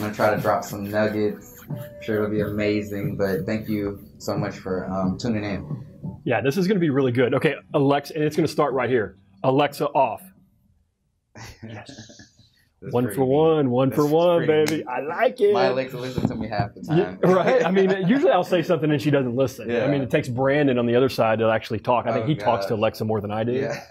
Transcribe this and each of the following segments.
going to try to drop some nuggets. I'm sure it'll be amazing. But thank you so much for tuning in. Yeah, this is going to be really good. Okay, Alexa, and it's going to start right here. Alexa off. Yes. One for one, baby. Neat. I like it. My Alexa listens to me half the time. Yeah, right? I mean, usually I'll say something and she doesn't listen. Yeah. I mean, it takes Brandon on the other side to actually talk. I think he talks to Alexa more than I do. Yeah.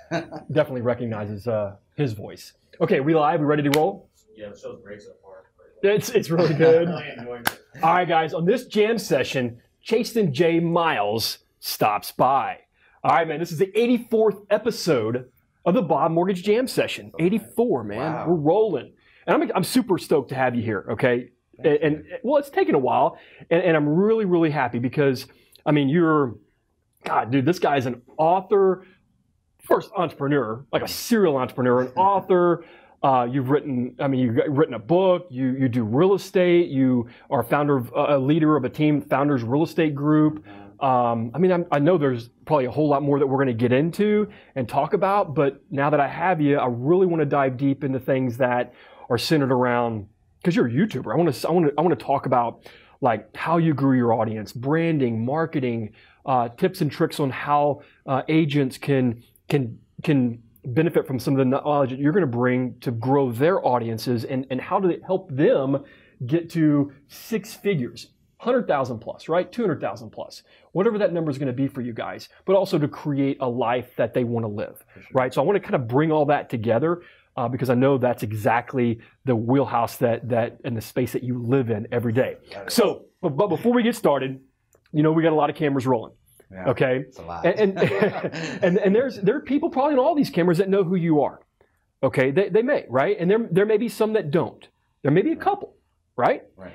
Definitely recognizes his voice. Okay, we live? We ready to roll? Yeah, the show's great so far. It's really good. All right, guys. On this jam session, Chasten J. Miles stops by. All right, man. This is the 84th episode of the Bob Mortgage Jam Session. 84, man. Wow. We're rolling. And I'm super stoked to have you here, okay? And well, it's taken a while, and I'm really, really happy because, I mean, God, dude, this guy's an author, first entrepreneur, like a serial entrepreneur, an author. You've written a book, you do real estate, you are a leader of a team, Founders Real Estate Group. I know there's probably a whole lot more that we're going to get into and talk about, but now that I have you, I really want to dive deep into things that are centered around, because you're a YouTuber. I want to talk about like how you grew your audience, branding, marketing, tips and tricks on how agents can benefit from some of the knowledge that you're going to bring to grow their audiences, and how to help them get to six figures. 100,000 plus, right? 200,000 plus, whatever that number is going to be for you guys, but also to create a life that they want to live, right? So I want to kind of bring all that together because I know that's exactly the wheelhouse that and the space that you live in every day. So, but before we get started, we got a lot of cameras rolling. Yeah, okay, it's a lot. and there are people probably on all these cameras that know who you are. Okay, they may, right? And there may be some that don't. There may be a couple, right? Right.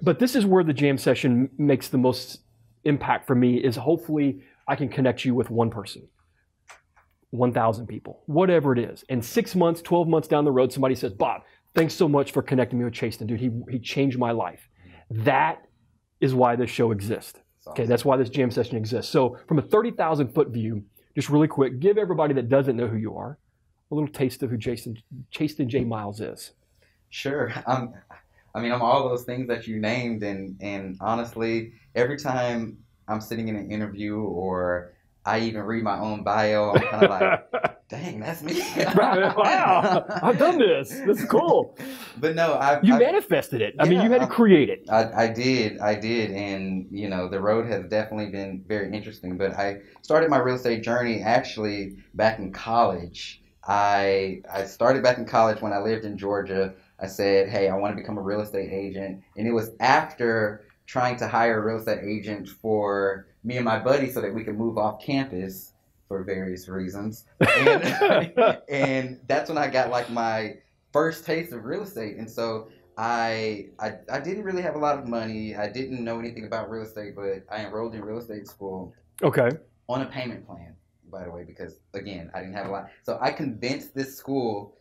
But this is where the jam session makes the most impact for me, is hopefully I can connect you with one person, 1,000 people, whatever it is. And 6 months, 12 months down the road, somebody says, Bob, thanks so much for connecting me with Chasten, dude. He changed my life. That is why this show exists. Okay, that's why this jam session exists. So from a 30,000 foot view, just really quick, give everybody that doesn't know who you are a little taste of who Chasten J. Miles is. Sure. I'm all those things that you named, and honestly, every time I'm sitting in an interview or I even read my own bio, I'm kind of like, dang, that's me. Wow, I've done this. This is cool. But no, you manifested it. I mean, you had to create it. I did, and the road has definitely been very interesting. But I started my real estate journey actually back in college. I started back in college when I lived in Georgia. I said, hey, I want to become a real estate agent. And it was after trying to hire a real estate agent for me and my buddy so that we could move off campus for various reasons. And that's when I got like my first taste of real estate. And so I didn't really have a lot of money. I didn't know anything about real estate, but I enrolled in real estate school. Okay. On a payment plan, by the way, because again, I didn't have a lot. So I convinced this school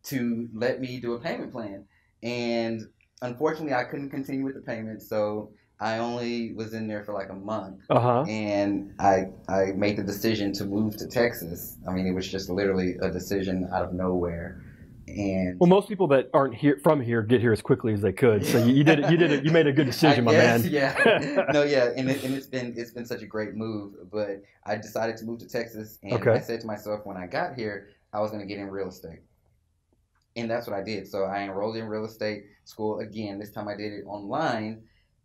to let me do a payment plan. And unfortunately, I couldn't continue with the payment, so I only was in there for like a month. And I made the decision to move to Texas. I mean, it was just literally a decision out of nowhere. And well, most people that aren't from here get here as quickly as they could. So you made a good decision, my man. Yeah. No, yeah, and it's been such a great move. But I decided to move to Texas, and I said to myself when I got here, I was going to get in real estate. And that's what I did. So I enrolled in real estate school again. This time I did it online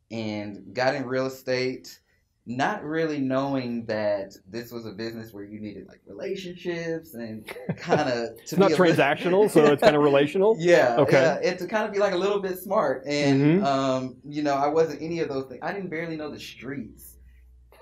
and got in real estate, not really knowing that this was a business where you needed like relationships and kind of it's not transactional, so it's kind of relational. Yeah. Okay. Yeah, and to kind of be like a little bit smart. And I wasn't any of those things. I didn't barely know the streets.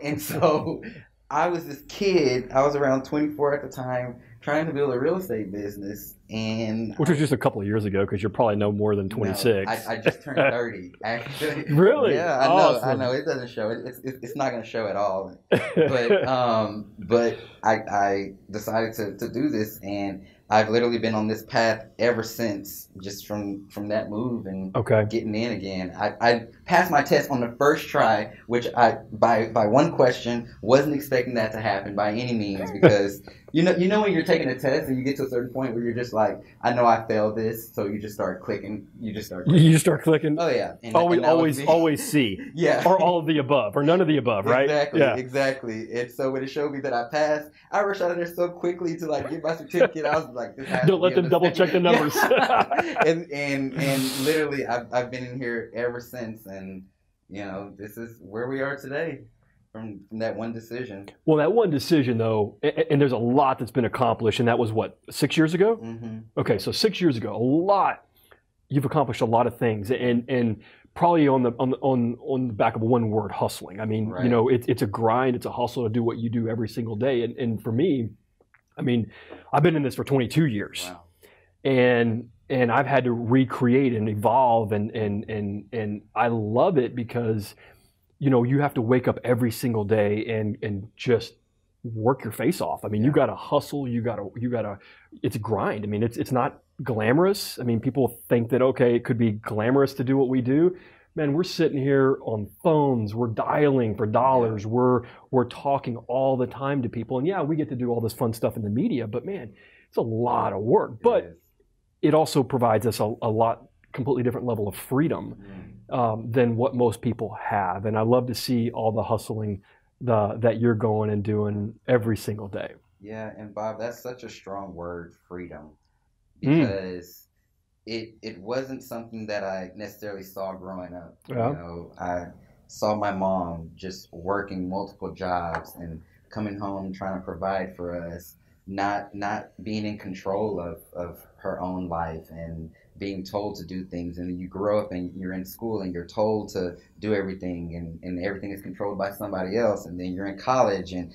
And so I was this kid. I was around 24 at the time, trying to build a real estate business, and which was just a couple of years ago, because you're probably no more than 26. No, I just turned 30, actually. Really? Yeah, I know. It doesn't show. It's not going to show at all. But I decided to do this, and I've literally been on this path ever since, just from that move and getting in again. I passed my test on the first try, which I by one question wasn't expecting that to happen by any means, because You know when you're taking a test and you get to a certain point where you're just like, I know I failed this, so you just start clicking. You just start clicking. You just start clicking. Oh yeah. Always C. Yeah. Or all of the above, or none of the above, right? Exactly. Yeah. Exactly. And so when it showed me that I passed, I rushed out of there so quickly to like get my certificate. I was like, this has Don't to let be them a double mistake. check the numbers. Yeah. and literally, I've been in here ever since, and you know, this is where we are today. From that one decision. Well, that one decision, though, and there's a lot that's been accomplished, and that was what, 6 years ago? Mm-hmm. Okay, so 6 years ago, you've accomplished a lot of things, and probably on the back of one word, hustling. I mean, Right. you know, it's a grind, it's a hustle to do what you do every single day, and for me, I mean, I've been in this for 22 years, Wow. and I've had to recreate and evolve, and I love it because, you know, you have to wake up every single day and just work your face off. I mean, you got to hustle. You got to. It's a grind. I mean, it's not glamorous. I mean, people think that okay, it could be glamorous to do what we do. Man, we're sitting here on phones. We're dialing for dollars. We're talking all the time to people, and yeah, we get to do all this fun stuff in the media. But man, it's a lot of work. But it also provides us a lot completely different level of freedom than what most people have. And I love to see all the hustling that you're going and doing every single day. Yeah, and Bob, that's such a strong word, freedom, because it wasn't something that I necessarily saw growing up. Yeah. You know, I saw my mom just working multiple jobs and coming home trying to provide for us, not being in control of her own life and being told to do things. And then you grow up and you're in school and you're told to do everything, and everything is controlled by somebody else. And then you're in college and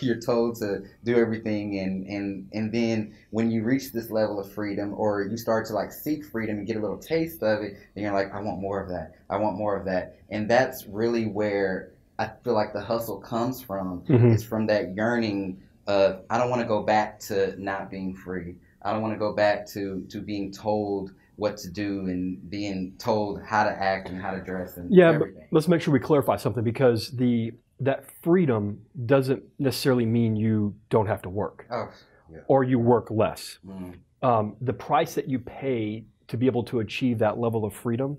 you're told to do everything, and then when you reach this level of freedom, or you start to like seek freedom and get a little taste of it, and you're like, I want more of that. I want more of that. And that's really where I feel like the hustle comes from. It's from that yearning of, I don't want to go back to not being free. I don't want to go back to being told what to do and being told how to act and how to dress and everything. But let's make sure we clarify something, because that freedom doesn't necessarily mean you don't have to work or you work less. The price that you pay to be able to achieve that level of freedom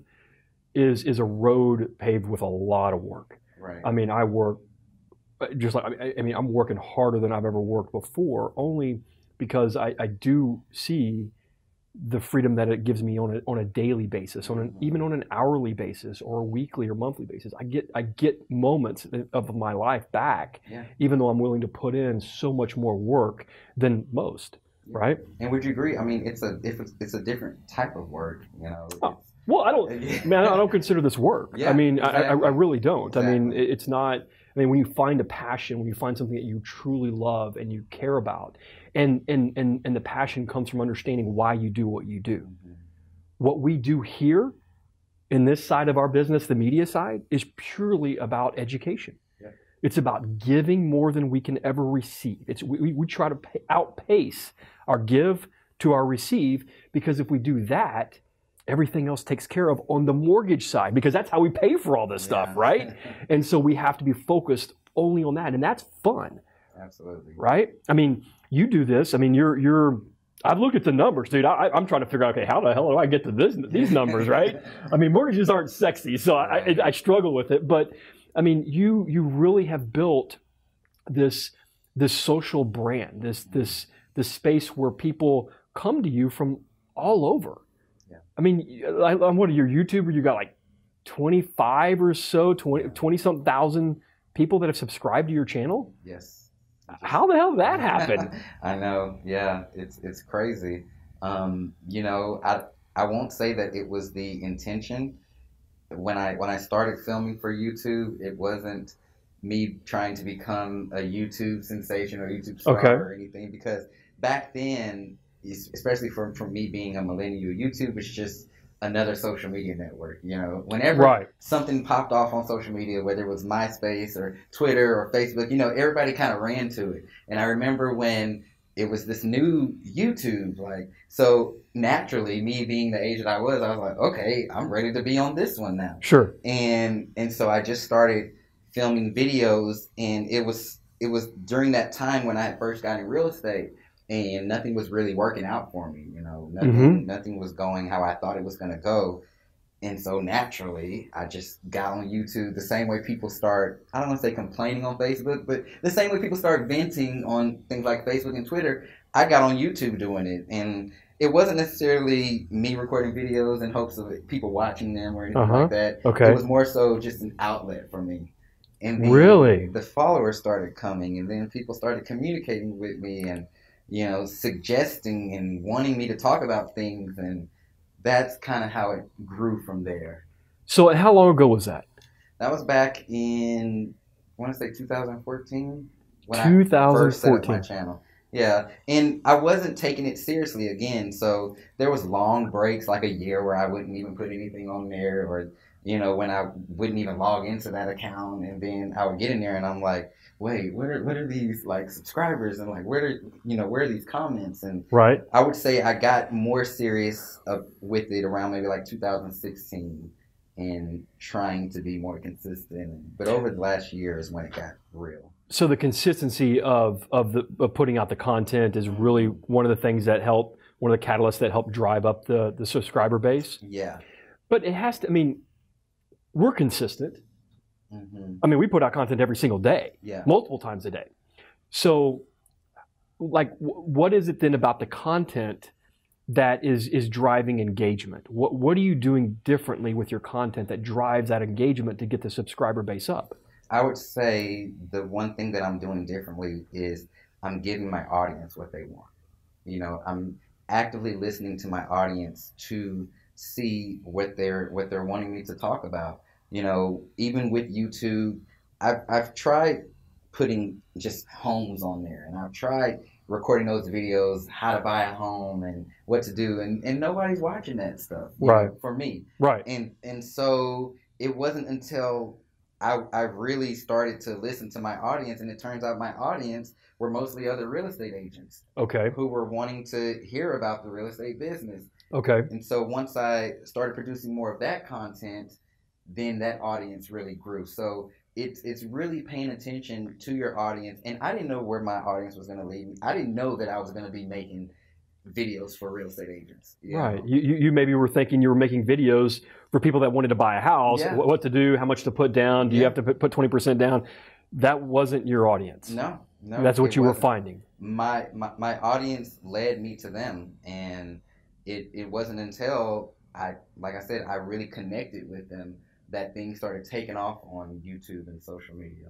is a road paved with a lot of work. Right. I mean, I work just like, I mean, I'm working harder than I've ever worked before, only because I do see the freedom that it gives me on a daily basis, even on an hourly basis or a weekly or monthly basis. I get moments of my life back, even though I'm willing to put in so much more work than most, right? And would you agree? I mean, it's a different type of work, you know. Well, I don't consider this work. Yeah, I mean, exactly. I really don't. Exactly. I mean, it's not. I mean, when you find a passion, when you find something that you truly love and you care about, and the passion comes from understanding why you do what you do. What we do here in this side of our business, the media side, is purely about education. It's about giving more than we can ever receive. We try to outpace our give to our receive, because if we do that, everything else takes care of on the mortgage side, because that's how we pay for all this stuff, right? And so we have to be focused only on that, and that's fun. Absolutely. Right? I mean, you do this. I mean, I've looked at the numbers, dude. I'm trying to figure out, okay, how the hell do I get to these numbers, right? I mean, mortgages aren't sexy, so I struggle with it. But I mean, you really have built this social brand, this space where people come to you from all over. I mean, what are your YouTuber? You got like 25 or so, 20-something thousand people that have subscribed to your channel? Yes. How the hell did that happen? I know. Yeah, it's crazy. You know, I won't say that it was the intention. When I started filming for YouTube, it wasn't me trying to become a YouTube sensation or YouTube star or anything, because back then, especially from me being a millennial, YouTube was just another social media network. You know, whenever something popped off on social media, whether it was MySpace or Twitter or Facebook, you know, everybody kind of ran to it. And I remember when it was this new YouTube, like, so naturally, me being the age that I was like, okay, I'm ready to be on this one now. Sure. And so I just started filming videos, and it was it was during that time when I had first got in real estate and nothing was really working out for me. You know, Mm-hmm. nothing was going how I thought it was going to go. And so naturally, I just got on YouTube the same way people start, I don't want to say complaining on Facebook, but the same way people start venting on things like Facebook and Twitter, I got on YouTube doing it. And it wasn't necessarily me recording videos in hopes of people watching them or anything like that. It Okay. was more so just an outlet for me. And then Really? the followers started coming, and then people started communicating with me and, suggesting and wanting me to talk about things. And that's kind of how it grew from there. So how long ago was that? That was back in, I want to say 2014 when I first set up my 2014. channel. Yeah, and I wasn't taking it seriously again. So there was long breaks, like a year, where I wouldn't even put anything on there, or when I wouldn't even log into that account, and then I would get in there and I'm like, wait, what are these like subscribers, and like where are these comments? And Right. I would say I got more serious with it around maybe like 2016 and trying to be more consistent. But over the last year is when it got real. So the consistency of putting out the content is really one of the things that help, one of the catalysts that help drive up the subscriber base. Yeah. But it has to, I mean, we're consistent. Mm-hmm. I mean, we put out content every single day, Yeah. multiple times a day. So, like, what is it then about the content that is driving engagement? What are you doing differently with your content that drives that engagement to get the subscriber base up? I would say the one thing that I'm doing differently is I'm giving my audience what they want. I'm actively listening to my audience to see what they're wanting me to talk about. Even with YouTube, I've tried putting just homes on there, and I've tried recording those videos, how to buy a home and what to do, and nobody's watching that stuff, Right. for me. Right. And so it wasn't until I really started to listen to my audience, and it turns out my audience were mostly other real estate agents Okay. who were wanting to hear about the real estate business. Okay. And so once I started producing more of that content, then that audience really grew. So it's really paying attention to your audience. And I didn't know where my audience was going to lead me. I didn't know that I was going to be making videos for real estate agents. Right. You maybe were thinking you were making videos for people that wanted to buy a house, Yeah. what to do, how much to put down, do you have to put 20% down? That wasn't your audience. No. That's what you were wasn't. finding. My audience led me to them, and it wasn't until like I said, I really connected with them that things started taking off on YouTube and social media.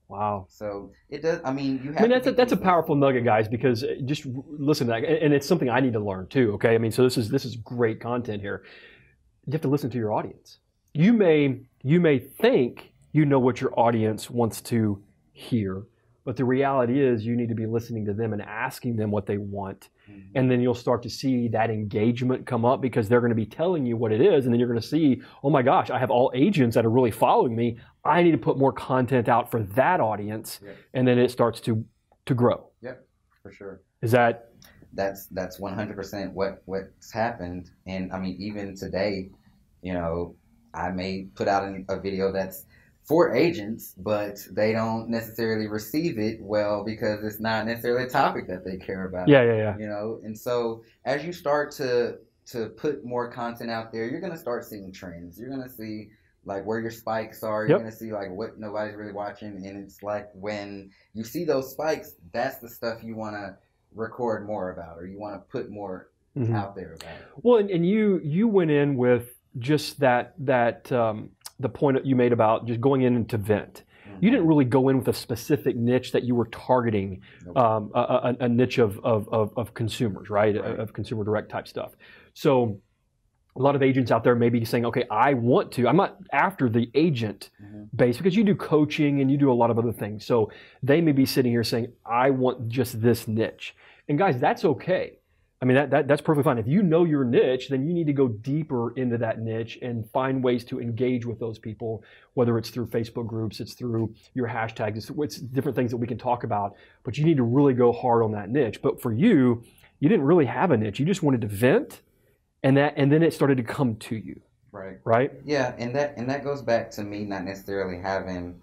Wow. So it does. I mean, you have. I mean, that's a powerful nugget, guys, because just listen to that, and it's something I need to learn too. Okay, I mean, so this is great content here. You have to listen to your audience. You may think you know what your audience wants to hear, but the reality is you need to be listening to them and asking them what they want. Mm-hmm. And then you'll start to see that engagement come up because they're going to be telling you what it is. And then you're going to see, oh my gosh, I have all agents that are really following me. I need to put more content out for that audience. Yep. And then it starts to grow. Yep, for sure. Is that? That's 100% what's happened. And I mean, even today, I may put out a video that's for agents, but they don't necessarily receive it well because it's not necessarily a topic that they care about. Yeah. And so as you start to put more content out there, you're gonna start seeing trends. You're gonna see like where your spikes are. You're gonna see like what nobody's really watching, and it's like when you see those spikes, that's the stuff you want to record more about, or you want to put more out there about it. Well, and you went in with just that the point that you made about just going in to vent. Mm-hmm. You didn't really go in with a specific niche that you were targeting, nope. a niche of consumers, right? Of consumer direct type stuff. So a lot of agents out there may be saying, okay, I'm not after the agent base, because you do coaching and you do a lot of other things. So they may be sitting here saying, I want just this niche. And guys, that's okay. I mean, that's perfectly fine. If you know your niche, then you need to go deeper into that niche and find ways to engage with those people, whether it's through Facebook groups, it's through your hashtags, it's different things that we can talk about, but you need to really go hard on that niche. But for you didn't really have a niche. You just wanted to vent, and then it started to come to you. Right. Right? Yeah, and that goes back to me not necessarily having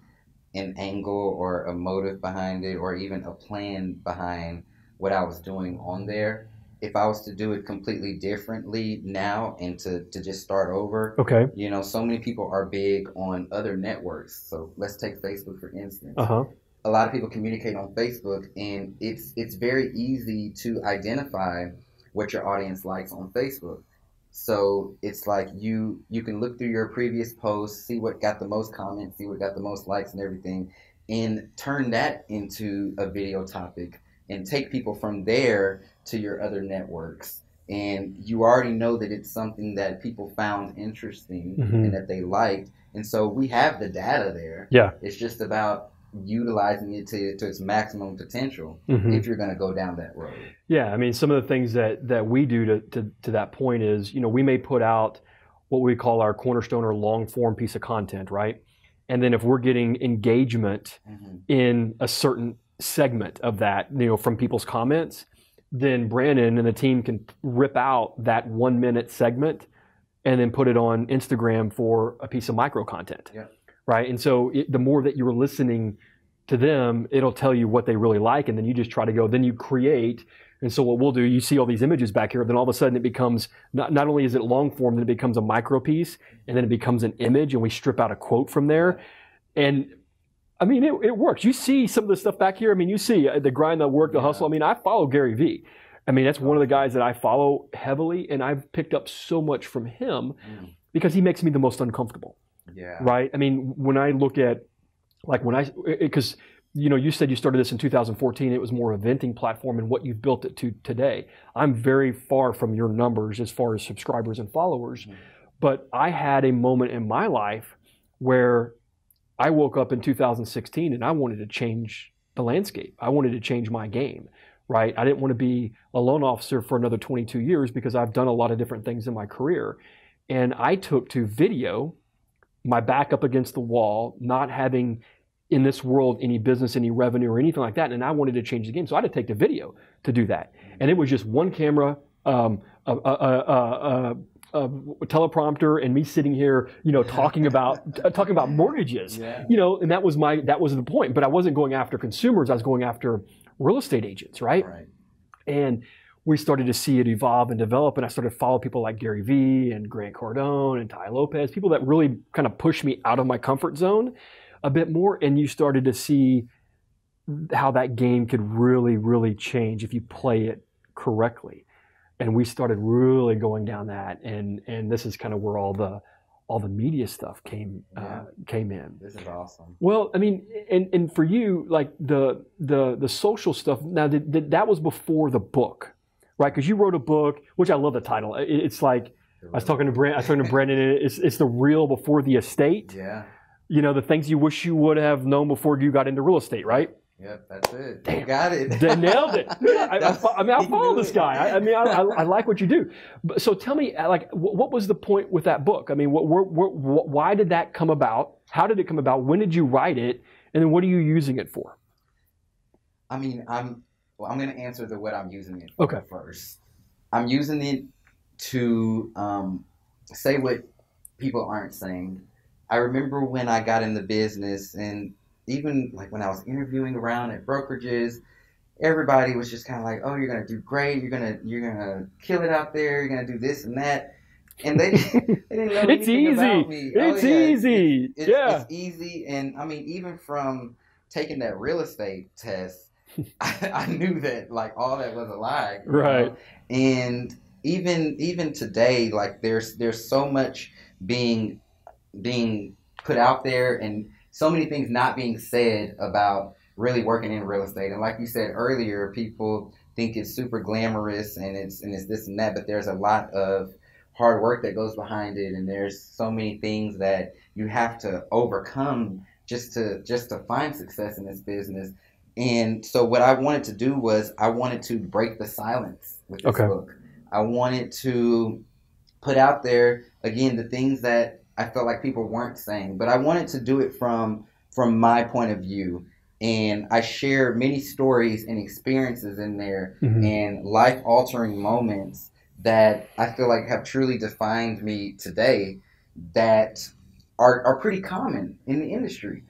an angle or a motive behind it or even a plan behind what I was doing on there. If I was to do it completely differently now and to just start over, Okay. so many people are big on other networks. So let's take Facebook for instance. Uh-huh. A lot of people communicate on Facebook, and it's very easy to identify what your audience likes on Facebook. So it's like you can look through your previous posts, see what got the most comments, see what got the most likes and everything, and turn that into a video topic and take people from there to your other networks. And you already know that it's something that people found interesting and that they liked. And so we have the data there. Yeah. It's just about utilizing it to its maximum potential if you're going to go down that road. Yeah, I mean, some of the things that we do to that point is, we may put out what we call our cornerstone or long form piece of content, right? And then if we're getting engagement in a certain segment of that, from people's comments, then Brandon and the team can rip out that 1 minute segment and then put it on Instagram for a piece of micro content. Yeah. Right. And so the more that you're listening to them, it'll tell you what they really like. And then you just try to go, then you create. And so what we'll do, you see all these images back here, then all of a sudden it becomes, not only is it long form, then it becomes a micro piece, and then it becomes an image, and we strip out a quote from there. And I mean, it works. You see some of the stuff back here. I mean, you see the grind, the work, the hustle. I mean, I follow Gary Vee. I mean, that's one of the guys that I follow heavily, and I've picked up so much from him because he makes me the most uncomfortable. Yeah. Right. I mean, when I look at, because you said you started this in 2014. It was more of a venting platform, and what you've built it to today. I'm very far from your numbers as far as subscribers and followers, but I had a moment in my life where I woke up in 2016 and I wanted to change the landscape. I wanted to change my game. Right. I didn't want to be a loan officer for another 22 years because I've done a lot of different things in my career, and I took to video, my back up against the wall, not having in this world any business, any revenue or anything like that. And I wanted to change the game. So I had to take to video to do that. And it was just one camera, a teleprompter, and me sitting here, talking about mortgages, and that was the point. But I wasn't going after consumers. I was going after real estate agents. Right. And we started to see it evolve and develop, and I started to follow people like Gary Vee and Grant Cardone and Ty Lopez, people that really kind of pushed me out of my comfort zone a bit more, and you started to see how that game could really, really change if you play it correctly. And we started really going down that, and this is kind of where all the media stuff came in. This is awesome. Well, I mean, and for you, like the social stuff. Now, that was before the book. Right, because you wrote a book, which I love the title. It's like I was talking to Brandon. It's the real before the estate. Yeah. The things you wish you would have known before you got into real estate, right? Yep, that's it. Damn. You got it. They nailed it. I follow this guy. I like what you do. So tell me, like, what was the point with that book? I mean, why did that come about? How did it come about? When did you write it? And then what are you using it for? I mean, I'm going to answer what I'm using it for first. I'm using it to say what people aren't saying. I remember when I got in the business, and even like when I was interviewing around at brokerages, everybody was just kind of like, "Oh, you're going to do great. You're going to kill it out there. You're going to do this and that." And they didn't know anything about me. It's easy. It's easy. And I mean, even from taking that real estate test, I knew that like all that was a lie. Right. And even today, like there's so much being put out there and so many things not being said about really working in real estate. And like you said earlier, people think it's super glamorous and it's this and that, but there's a lot of hard work that goes behind it, and there's so many things that you have to overcome just to find success in this business. And so what I wanted to do was I wanted to break the silence with this book. I wanted to put out there, again, the things that I felt like people weren't saying, but I wanted to do it from my point of view. And I share many stories and experiences in there and life-altering moments that I feel like have truly defined me today that are pretty common in the industry.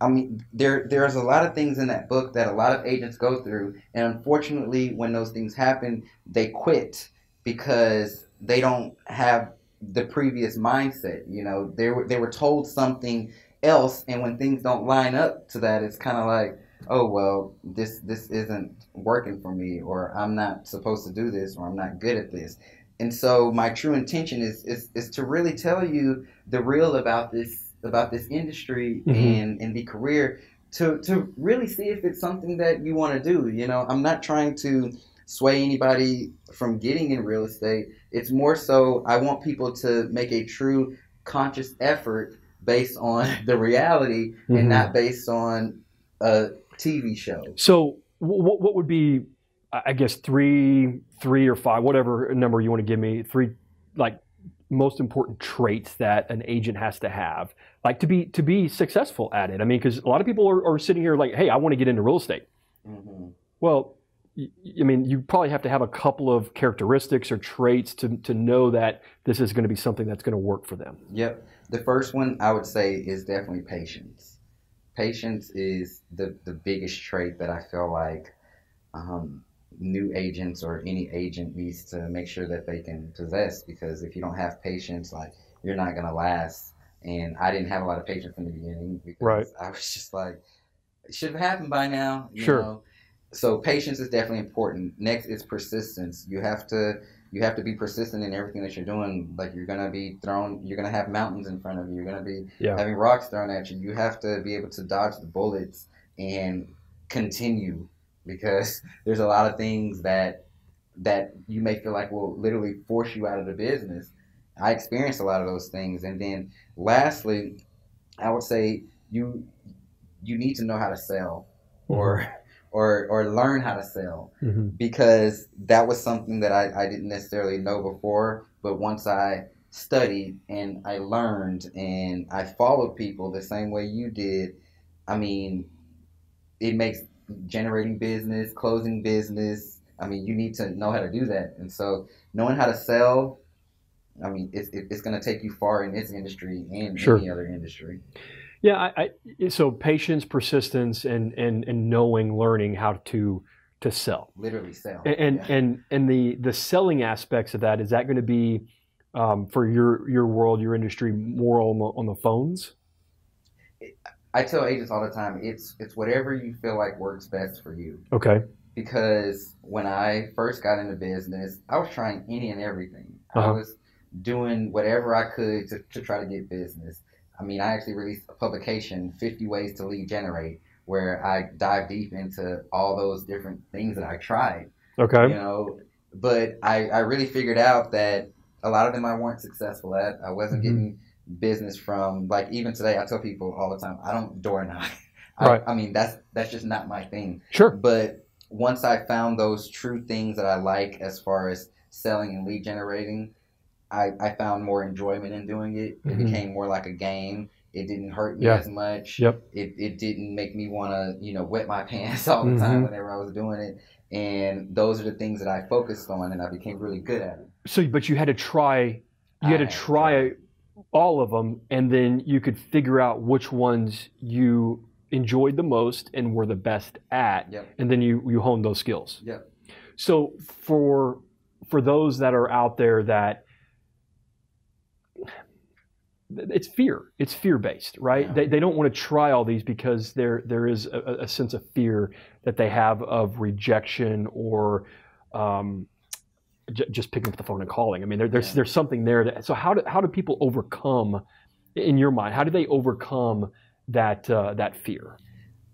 I mean, there's a lot of things in that book that a lot of agents go through, and unfortunately, when those things happen, they quit because they don't have the previous mindset. You know, they were told something else, and when things don't line up to that, it's kind of like, oh well, this isn't working for me, or I'm not supposed to do this, or I'm not good at this. And so my true intention is to really tell you the real about this industry Hmm. and the career to really see if it's something that you want to do. You know, I'm not trying to sway anybody from getting in real estate. It's more so I want people to make a true conscious effort based on the reality and not Hmm. based on a TV show. So what would be, I guess, three or five, whatever number you want to give me, three like most important traits that an agent has to have, like to be successful at it. I mean, because a lot of people are sitting here like, hey, I want to get into real estate. Hmm. Well, I mean, you probably have to have a couple of characteristics or traits to know that this is going to be something that's going to work for them. Yep. The first one I would say is definitely patience. Patience is the biggest trait that I feel like um, new agents or any agent needs to make sure that they can possess, because if you don't have patience, like, you're not gonna last. And I didn't have a lot of patience in the beginning Right. because I was just like, it should have happened by now, you Sure. know. So patience is definitely important. Next is persistence. You have to be persistent in everything that you're doing. Like, you're gonna have mountains in front of you. You're gonna be Yeah. having rocks thrown at you. You have to be able to dodge the bullets and continue, because there's a lot of things that you may feel like will literally force you out of the business. I experienced a lot of those things. And then lastly, I would say you need to know how to sell, Hmm. or or learn how to sell, Hmm. because that was something that I didn't necessarily know before. But once I studied and I learned and I followed people the same way you did, I mean, it makes generating business, closing business. I mean, you need to know how to do that. And so knowing how to sell, I mean, it's going to take you far in this industry and Sure. any other industry. Yeah. So patience, persistence, and knowing, learning how to sell, Literally sell. and Yeah. and the selling aspects of that, is that going to be for your world, your industry, more on the phones? I tell agents all the time, it's whatever you feel like works best for you. Okay. Because when I first got into business, I was trying any and everything. Uh I huh. was doing whatever I could to try to get business. I mean, I actually released a publication, 50 Ways to Lead Generate, where I dive deep into all those different things that I tried, you Okay. know. But I really figured out that a lot of them I weren't successful at. I wasn't Hmm. getting business from, like, even today I tell people all the time, I don't door knock. Right. I mean, that's just not my thing. Sure. But once I found those true things that I like as far as selling and lead generating, I found more enjoyment in doing it. It Hmm. became more like a game. It didn't hurt me Yeah. as much. Yep. It didn't make me want to, wet my pants all the time Hmm. whenever I was doing it. And those are the things that I focused on, and I became really good at it. So, but you had to try. You I had to had to try. try all of them, and then you could figure out which ones you enjoyed the most and were the best at, Yep. and then you honed those skills. Yep. So for those that are out there, that it's fear based, right? Yeah. They don't want to try all these because there is a sense of fear that they have of rejection, or um, just picking up the phone and calling. I mean, Yeah. there's something there. So how do people overcome, in your mind, how do they overcome that fear?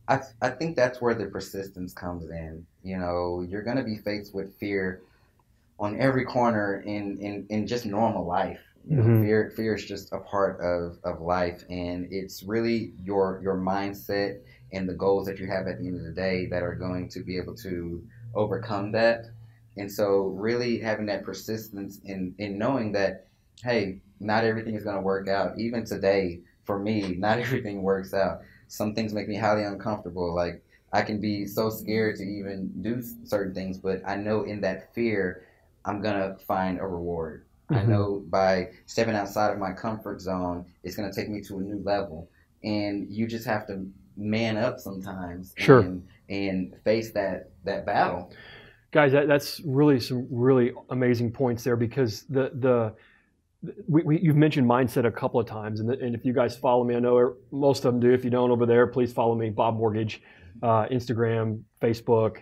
I think that's where the persistence comes in. You're going to be faced with fear on every corner in just normal life. Hmm. Fear is just a part of life, and it's really your mindset and the goals that you have at the end of the day that are going to be able to overcome that. And so really having that persistence in knowing that, hey, not everything is going to work out. Even today, for me, not everything works out. Some things make me highly uncomfortable. Like, I can be so scared to even do certain things, but I know in that fear I'm gonna find a reward. I Hmm. know by stepping outside of my comfort zone, it's gonna take me to a new level. And you just have to man up sometimes Sure. and face that battle. Guys, that's really some really amazing points there, because you've mentioned mindset a couple of times, and if you guys follow me, I know most of them do. If you don't over there, please follow me, Bob Mortgage, Instagram, Facebook,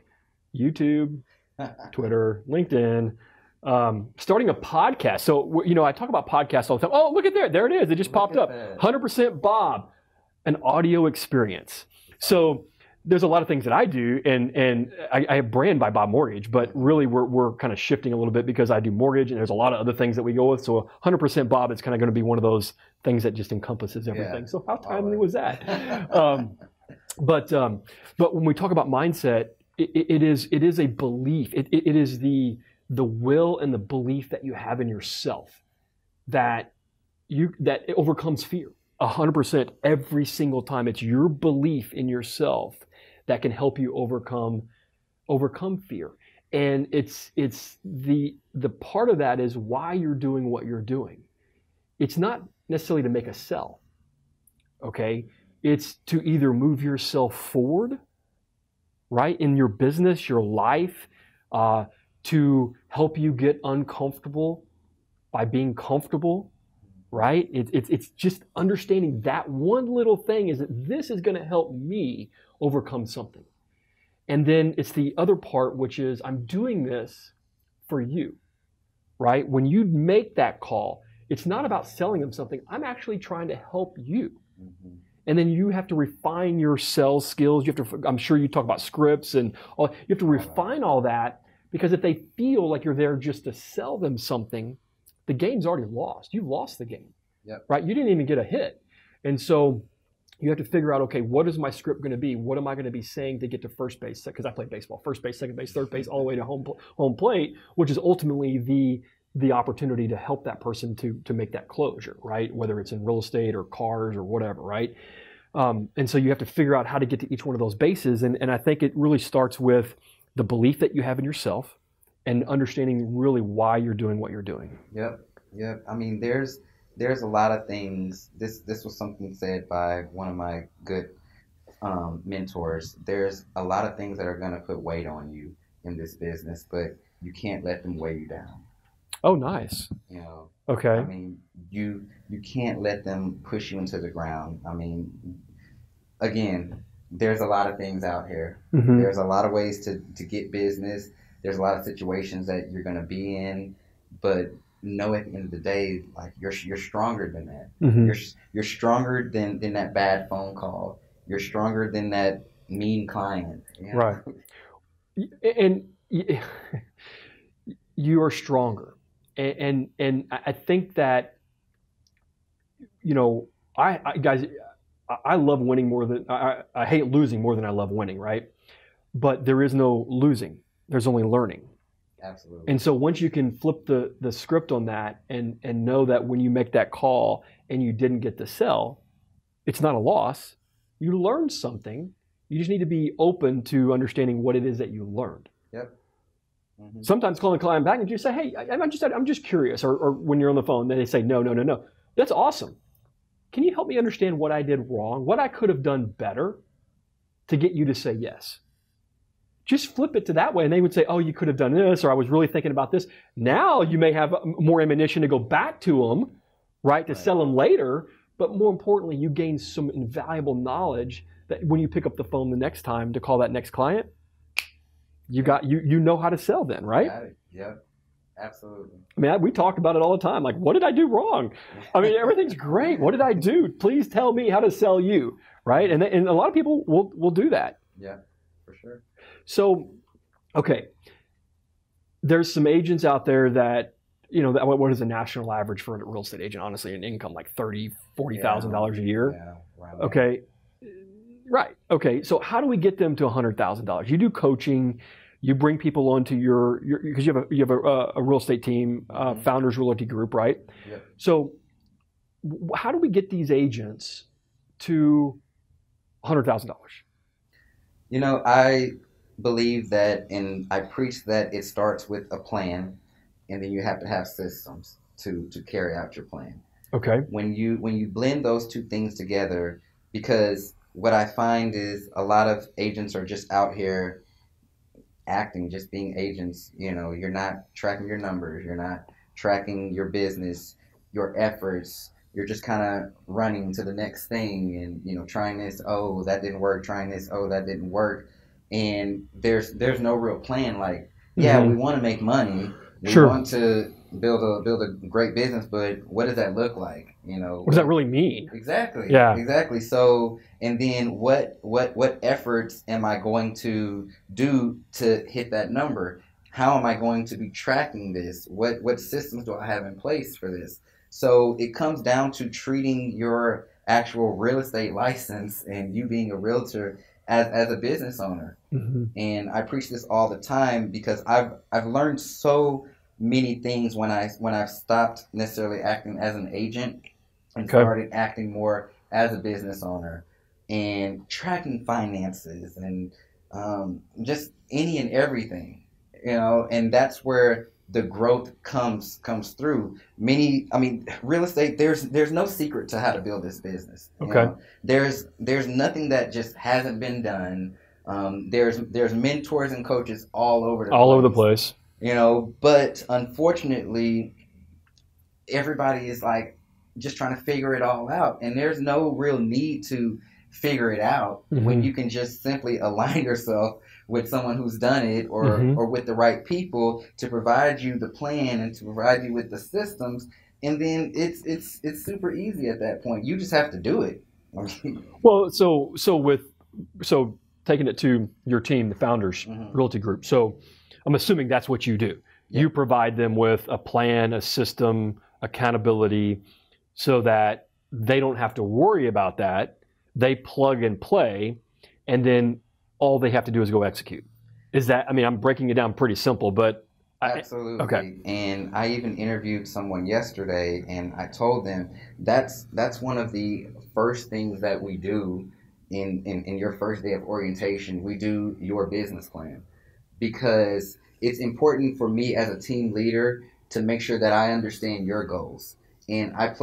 YouTube, Twitter, LinkedIn. Starting a podcast. So, I talk about podcasts all the time. Oh, look at there it is. It just popped up. 100% Bob, an audio experience. So there's a lot of things that I do, and I have brand by Bob Mortgage, but really we're kind of shifting a little bit because I do mortgage, and there's a lot of other things that we go with. So 100% Bob is kind of going to be one of those things that just encompasses everything. Yeah. So how timely was that? But when we talk about mindset, it is a belief. It is the will and the belief that you have in yourself that it overcomes fear. 100% every single time. It's your belief in yourself that can help you overcome fear. And it's the part of that is why you're doing what you're doing. It's not necessarily to make a sell. Okay? It's to either move yourself forward, right, in your business, your life, to help you get uncomfortable by being comfortable, right? It's just understanding that one little thing is that this is going to help me overcome something. And then it's the other part, which is I'm doing this for you, right? When you make that call, it's not about selling them something. I'm actually trying to help you. Mm-hmm. And then you have to refine your sales skills. I'm sure you talk about scripts and all. You have to refine all that, because if they feel like you're there just to sell them something, the game's already lost. You've lost the game, yep. Right? You didn't even get a hit. And so you have to figure out, okay, what is my script going to be? What am I going to be saying to get to first base? Because I play baseball, first base, second base, third base, all the way to home plate, which is ultimately the opportunity to help that person to make that closure, right? Whether it's in real estate or cars or whatever, right? And so you have to figure out how to get to each one of those bases. And I think it really starts with the belief that you have in yourself and understanding really why you're doing what you're doing. Yep. I mean, there's a lot of things. This was something said by one of my good mentors. There's a lot of things that are going to put weight on you in this business, but you can't let them weigh you down. Oh, nice. Okay. I mean, you can't let them push you into the ground. I mean, again, there's a lot of things out here. Mm-hmm. There's a lot of ways to get business. There's a lot of situations that you're going to be in, but know at the end of the day, like you're stronger than that. Mm-hmm. You're stronger than that bad phone call. You're stronger than that mean client. Right. And you are stronger. And I think that, I love winning more than I hate losing more than I love winning, right? But there is no losing. There's only learning. Absolutely. And so once you can flip the script on that and know that when you make that call and you didn't get the sell, it's not a loss. You learned something. You just need to be open to understanding what it is that you learned. Yep. Mm-hmm. Sometimes calling a client back and you say, hey, I'm just curious. Or when you're on the phone, then they say, no. That's awesome. Can you help me understand what I did wrong? What I could have done better to get you to say yes? Just flip it to that way. And they would say, oh, you could have done this, or I was really thinking about this. Now you may have more ammunition to go back to them, right, to sell them later. But more importantly, you gain some invaluable knowledge that when you pick up the phone the next time to call that next client, you know how to sell then, right? Got it. Yep. Absolutely. I mean, we talk about it all the time. Like, what did I do wrong? I mean, everything's great. What did I do? Please tell me how to sell you, right? And a lot of people will do that. Yeah, for sure. So, okay, there's some agents out there that, what is the national average for a real estate agent, honestly, an income like $30,000, $40,000 a year? Yeah, right. Okay, right. Okay, so how do we get them to $100,000? You do coaching. You bring people onto your because you have a real estate team, Founders Realty Group, right? Yep. So how do we get these agents to $100,000? I believe that, and I preach that it starts with a plan, and then you have to have systems to carry out your plan. Okay. When you blend those two things together, because what I find is a lot of agents are just out here acting, just being agents. You're not tracking your numbers, you're not tracking your business, your efforts. You're just kind of running to the next thing, and trying this. Oh, that didn't work. Trying this. Oh, that didn't work. And there's no real plan. Like, yeah, we want to make money. We Sure. want to build a great business, but what does that look like? What does that really mean? Exactly. Yeah. Exactly. So, and then what efforts am I going to do to hit that number? How am I going to be tracking this? What systems do I have in place for this? So it comes down to treating your actual real estate license and you being a realtor as a business owner. And I preach this all the time because I've learned so many things when I've stopped necessarily acting as an agent and started acting more as a business owner and tracking finances and just any and everything, and that's where the growth comes through. Real estate, there's no secret to how to build this business. There's nothing that just hasn't been done. There's mentors and coaches all over the place. But unfortunately, everybody is like just trying to figure it all out, and there's no real need to figure it out when you can just simply align yourself with someone who's done it, or with the right people to provide you the plan and to provide you with the systems, and then it's super easy at that point. You just have to do it. Well, so taking it to your team, the Founders Realty Group. So I'm assuming that's what you do. Yep. You provide them with a plan, a system, accountability, so that they don't have to worry about that. They plug and play, and then all they have to do is go execute. Is that, I'm breaking it down pretty simple, but absolutely. Okay. And I even interviewed someone yesterday, and I told them that's one of the first things that we do in your first day of orientation. We do your business plan, because it's important for me as a team leader to make sure that I understand your goals. And I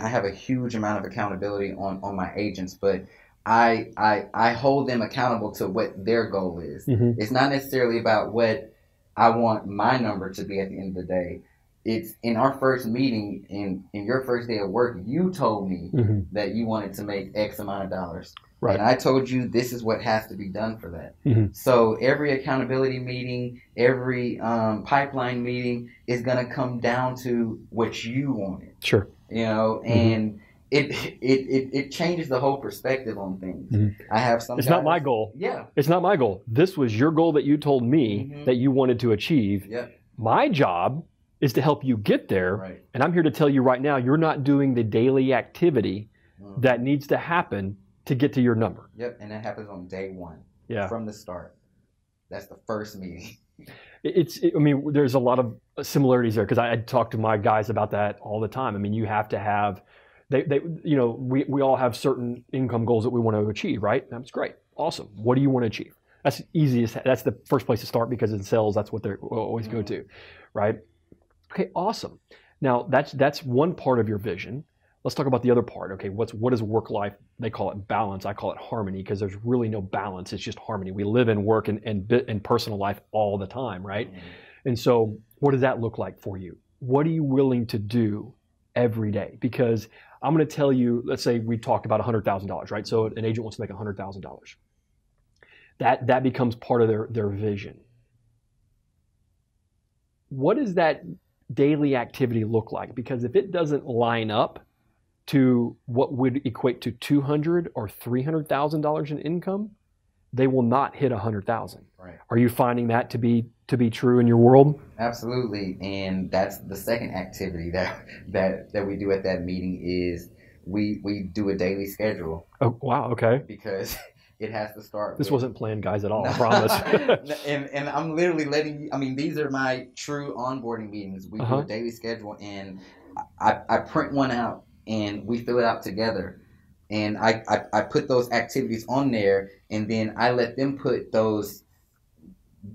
have a huge amount of accountability on my agents, but I hold them accountable to what their goal is. It's not necessarily about what I want my number to be at the end of the day. It's in our first meeting, in your first day of work, you told me that you wanted to make X amount of dollars. Right. And I told you this is what has to be done for that. So every accountability meeting, every pipeline meeting is going to come down to what you wanted. Sure. And it changes the whole perspective on things. I have some. It's not my goal. Yeah. It's not my goal. This was your goal that you told me that you wanted to achieve. Yep. My job is to help you get there. Right. And I'm here to tell you right now, you're not doing the daily activity that needs to happen to get to your number. Yep, and that happens on day one. Yeah. From the start. That's the first meeting. There's a lot of similarities there, because I talk to my guys about that all the time. You have to have, we all have certain income goals that we want to achieve, right? That's great. Awesome. What do you want to achieve? That's the easiest. That's the first place to start, because in sales, that's what they always go to, right? Okay, awesome. Now that's one part of your vision. Let's talk about the other part. Okay, what is work life? They call it balance. I call it harmony, because there's really no balance. It's just harmony. We live in work and personal life all the time, right? And so what does that look like for you? What are you willing to do every day? Because I'm going to tell you, let's say we talked about $100,000, right? So an agent wants to make $100,000. That becomes part of their vision. What does that daily activity look like? Because if it doesn't line up to what would equate to $200,000 or $300,000 in income, they will not hit $100,000. Right. Are you finding that to be true in your world? Absolutely, and that's the second activity that we do at that meeting is we do a daily schedule. Oh wow, okay. Because it has to start. This wasn't planned, guys, at all. I promise. and I'm literally letting you. These are my true onboarding meetings. We do a daily schedule, and I print one out, and we fill it out together. And I put those activities on there, and then I let them put those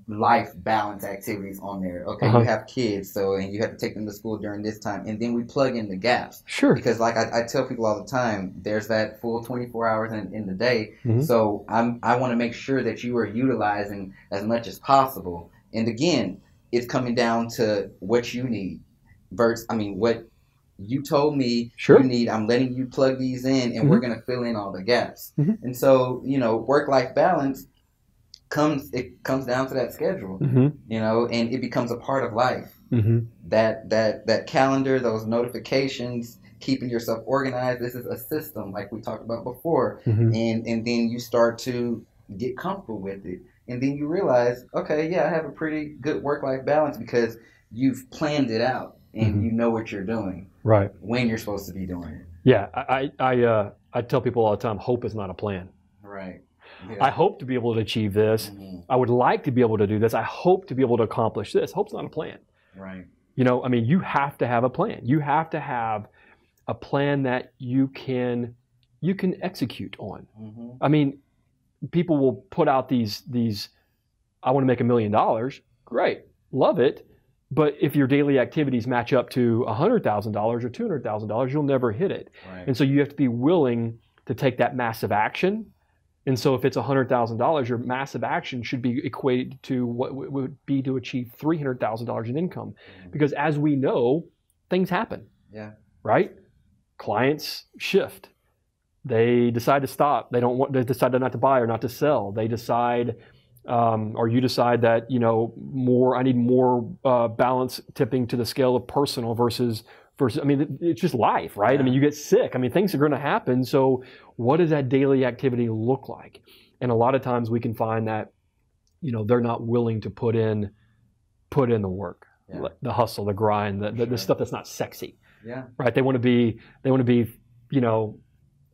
life balance activities on there. Okay, you Uh-huh. have kids, so and you have to take them to school during this time, and then we plug in the gaps Sure. because, like I tell people all the time, there's that full 24 hours in the day. Hmm. So I want to make sure that you are utilizing as much as possible. And again, it's coming down to what you need. What you told me you Sure. need. I'm letting you plug these in, and we're Hmm. gonna fill in all the gaps. Hmm. And so, work life balance comes down to that schedule, Hmm. and it becomes a part of life. Hmm. That calendar, those notifications, keeping yourself organized. This is a system, like we talked about before, Hmm. and then you start to get comfortable with it, and then you realize, okay, yeah, I have a pretty good work life balance because you've planned it out and Hmm. you know what you're doing Right. when you're supposed to be doing it. Yeah. I tell people all the time, hope is not a plan. Right. I Yeah. hope to be able to achieve this. Hmm. I would like to be able to do this. I hope to be able to accomplish this. Hope's not a plan. Right. You have to have a plan. You have to have a plan that you can execute on. Hmm. I mean, people will put out these I want to make $1 million. Great. Love it. But if your daily activities match up to $100,000 or $200,000, you'll never hit it. Right. And so you have to be willing to take that massive action. And so if it's $100,000, your massive action should be equated to what would be to achieve $300,000 in income. Mhm. Because as we know, things happen, Yeah. right? Clients shift. They decide to stop. They decide not to buy or not to sell. They decide, or you decide that, I need more balance tipping to the scale of personal versus. I mean, it's just life, right? I mean, Yeah. you get sick. I mean, things are going to happen. So, what does that daily activity look like? And a lot of times we can find that, they're not willing to put in the work, Yeah. the hustle, the grind, the Sure. stuff that's not sexy, Yeah. right? They want to be, you know,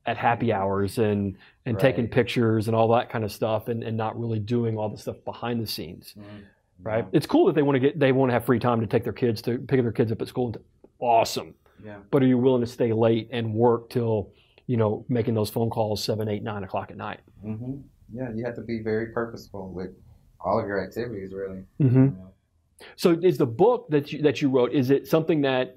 at happy hours and taking Right. pictures and all that kind of stuff, and not really doing all the stuff behind the scenes, Mhm. right? Yeah. It's cool that they want to have free time to pick their kids up at school. Awesome. Yeah. But are you willing to stay late and work till, making those phone calls 7, 8, 9 o'clock at night? Hmm. Yeah. You have to be very purposeful with all of your activities, really. Mm-hmm. You know? So is the book that you wrote, is it something that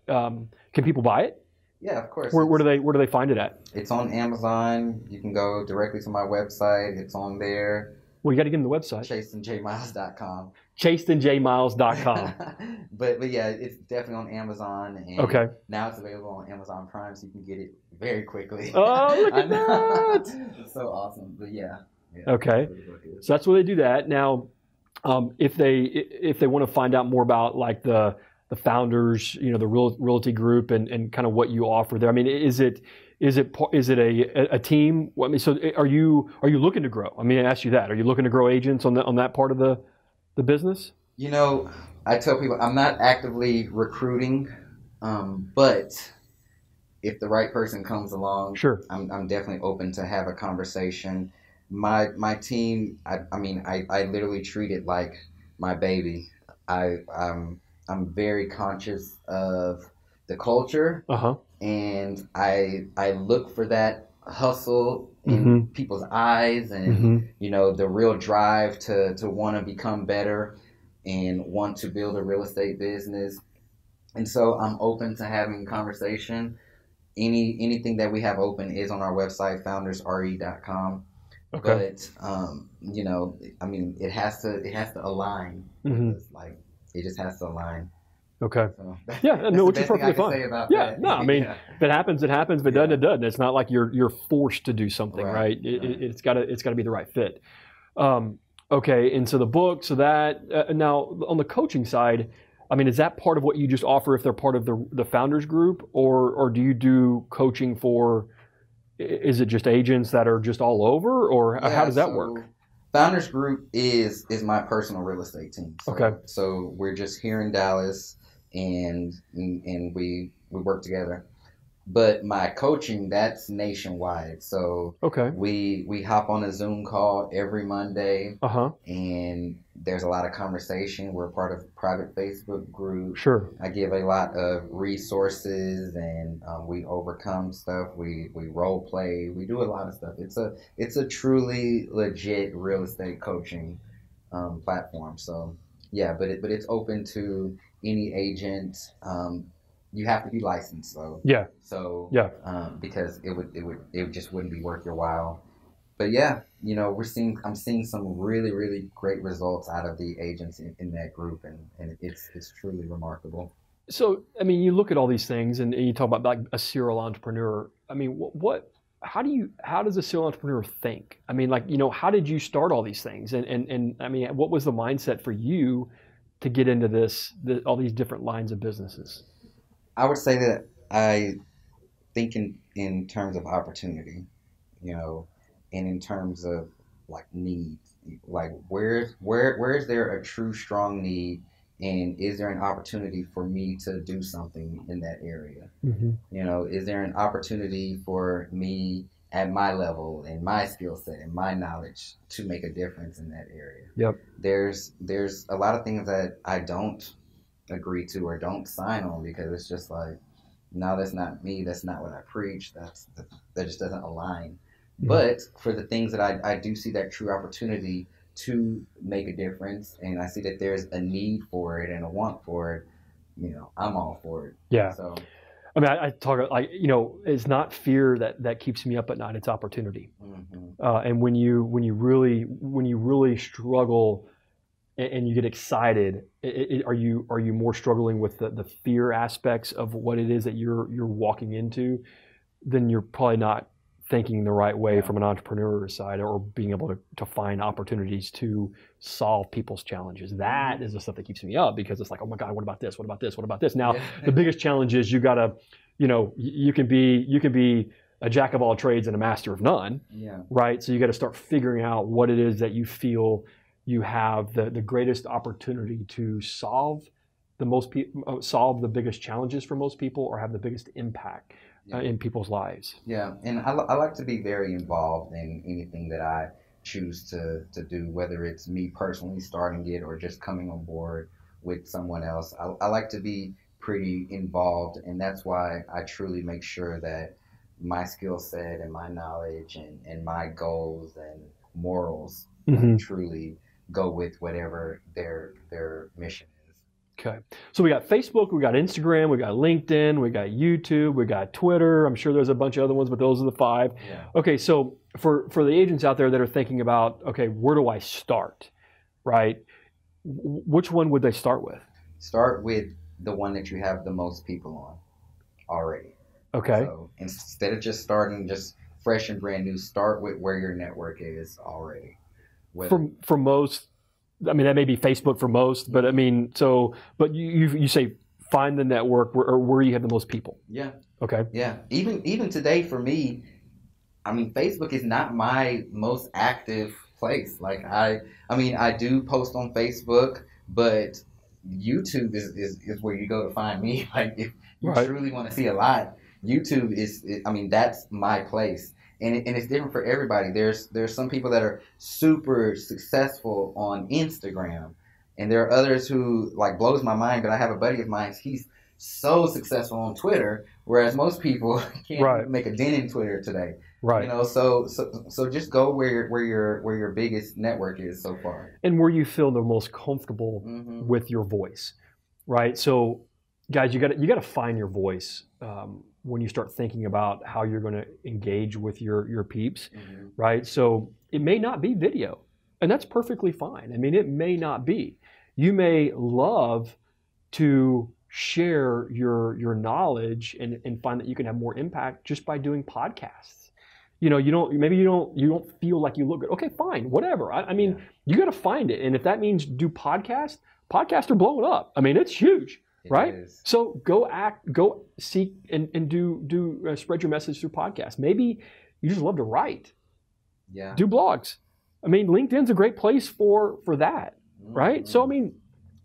can people buy it? Yeah, of course. Where do they find it at? It's on Amazon. You can go directly to my website. It's on there. Well, you got to give them the website. ChastenJMiles.com. ChastenJMiles.com. but yeah, it's definitely on Amazon, and Okay. now it's available on Amazon Prime, so you can get it very quickly. Oh, look at I know. that! It's so awesome. But yeah. Okay. That's what the book is. So that's where they do that. Now, if they want to find out more about like the founders, the realty group and kind of what you offer there. I mean, is it a team? I mean, so are you looking to grow? I mean, I asked you that. Are you looking to grow agents on that part of the business? I tell people I'm not actively recruiting, but if the right person comes along, Sure. I'm definitely open to have a conversation. My team, I literally treat it like my baby. I'm very conscious of the culture, Uh-huh. and I look for that hustle in Mm-hmm. people's eyes, and Mm-hmm. the real drive to want to become better and want to build a real estate business. And so I'm open to having conversation. Anything that we have open is on our website, foundersre.com. Okay. But it has to align. Mm-hmm. It's like it just has to align. Okay. So Yeah, that's no, the which is best thing I perfectly can fine. say about Yeah, that. no, I mean, Yeah. if it happens, it happens. If it doesn't, it doesn't. It's not like you're forced to do something, right? Right. It's gotta be the right fit. Okay, and so the book, so that now on the coaching side, I mean, is that part of what you just offer if they're part of the founders group, or do you do coaching for? Is it just agents that are just all over, or how does that work? Founders Group is my personal real estate team. So, Okay. So we're just here in Dallas, and we work together. But my coaching, that's nationwide. So Okay. we hop on a Zoom call every Monday, Uh-huh. and there's a lot of conversation. We're part of a private Facebook group. Sure. I give a lot of resources, and we overcome stuff. We role play. We do a lot of stuff. It's a truly legit real estate coaching platform. So yeah, but it's open to any agent. You have to be licensed though. Yeah. So Yeah. because it just wouldn't be worth your while. But yeah, I'm seeing some really great results out of the agents in that group, and it's truly remarkable. So, I mean, you look at all these things and you talk about like a serial entrepreneur. I mean, how does a serial entrepreneur think? I mean, like, how did you start all these things? And I mean, what was the mindset for you to get into all these different lines of businesses? I would say that I think in terms of opportunity, you know, and in terms of like needs, like where is there a true strong need, and is there an opportunity for me to do something in that area? Hmm. Is there an opportunity for me at my level and my skill set and my knowledge to make a difference in that area? Yep. There's a lot of things that I don't agree to or don't sign on because it's just like, no, that's not me. That's not what I preach. That just doesn't align. Mhm. But for the things that I do see that true opportunity to make a difference, and I see that there's a need for it and a want for it, I'm all for it. Yeah. So I mean, I talk like, it's not fear that keeps me up at night. It's opportunity. mhm. And when you really struggle and you get excited, are you more struggling with the fear aspects of what it is that you're walking into? Then you're probably not thinking the right way Yeah. from an entrepreneur side, or being able to find opportunities to solve people's challenges. That is the stuff that keeps me up, because it's like, oh my God, what about this? What about this? What about this? Now, Yeah. the biggest challenge is you can be a jack of all trades and a master of none, Yeah. right? So you got to start figuring out what it is that you feel you have the greatest opportunity to solve solve the biggest challenges for most people, or have the biggest impact Yeah. in people's lives. Yeah, and I like to be very involved in anything that I choose to do, whether it's me personally starting it or just coming on board with someone else. I like to be pretty involved, and that's why I truly make sure that my skill set and my knowledge and my goals and morals Hmm. truly go with whatever their mission is. Okay. So we got Facebook, we got Instagram, we got LinkedIn, we got YouTube, we got Twitter. I'm sure there's a bunch of other ones, but those are the 5. Yeah. Okay. So for the agents out there that are thinking about, okay, where do I start? Right? Which one would they start with? Start with the one that you have the most people on already. Okay. So instead of just starting just fresh and brand new, start with where your network is already. For most, I mean, that may be Facebook for most, but I mean, but you say find the network where you have the most people. Yeah. Okay. Yeah. Even today for me, I mean, Facebook is not my most active place. Like I mean, I do post on Facebook, but YouTube is where you go to find me. Like if you Right. truly want to see a lot, YouTube I mean, that's my place. And it's different for everybody. There's some people that are super successful on Instagram, and there are others who like blows my mind. But I have a buddy of mine. He's so successful on Twitter, whereas most people can't Right. even make a dent in Twitter today. Right. So just go where your biggest network is so far. And where you feel the most comfortable Mm-hmm. with your voice, right? So, guys, you got to find your voice when you start thinking about how you're going to engage with your peeps, Mm-hmm. right? So it may not be video, and that's perfectly fine. I mean, it may not be. You may love to share your knowledge and find that you can have more impact just by doing podcasts. You don't feel like you look good. Okay, fine, whatever. I mean, Yeah. you got to find it, and if that means do podcasts, podcasts are blowing up. I mean, it's huge, It right? is. So go seek and do spread your message through podcasts. Maybe you just love to write, Yeah. do blogs. I mean, LinkedIn's a great place for that, right? So I mean,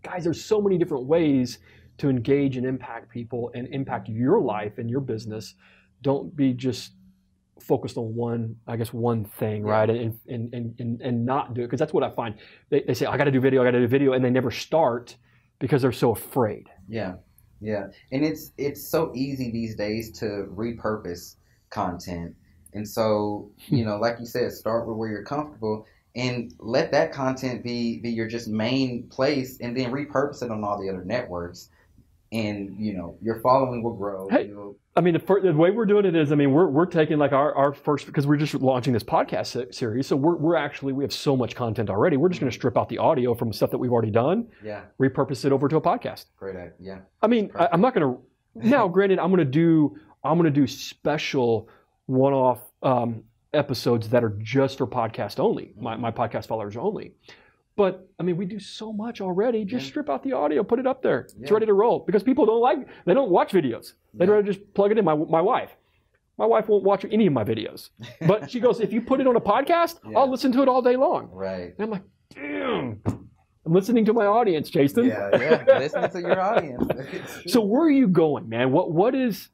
guys, there's so many different ways to engage and impact people and impact your life and your business. Don't be just focused on one thing, Yeah. right? And not do it, because that's what I find. They say, I got to do video, and they never start because they're so afraid. Yeah, yeah, and it's so easy these days to repurpose content, and so like you said, start with where you're comfortable, and let that content be your just main place, and then repurpose it on all the other networks, and your following will grow. Hey, I mean, the way we're doing it is, I mean, we're taking like our first, because we're just launching this podcast series, so we have so much content already. We're just going to strip out the audio from stuff that we've already done, repurpose it over to a podcast. Great idea. Yeah. I mean, I'm not going to. Now, granted, I'm going to do special one-off episodes that are just for podcast only, my podcast followers only. But I mean, we do so much already. Just strip out the audio, put it up there. It's ready to roll, because people they don't watch videos. They'd rather just plug it in. My wife won't watch any of my videos, but she goes, if you put it on a podcast, I'll listen to it all day long. Right. And I'm like, damn, I'm listening to my audience, Jason. Yeah, listening to your audience. So where are you going, man? What's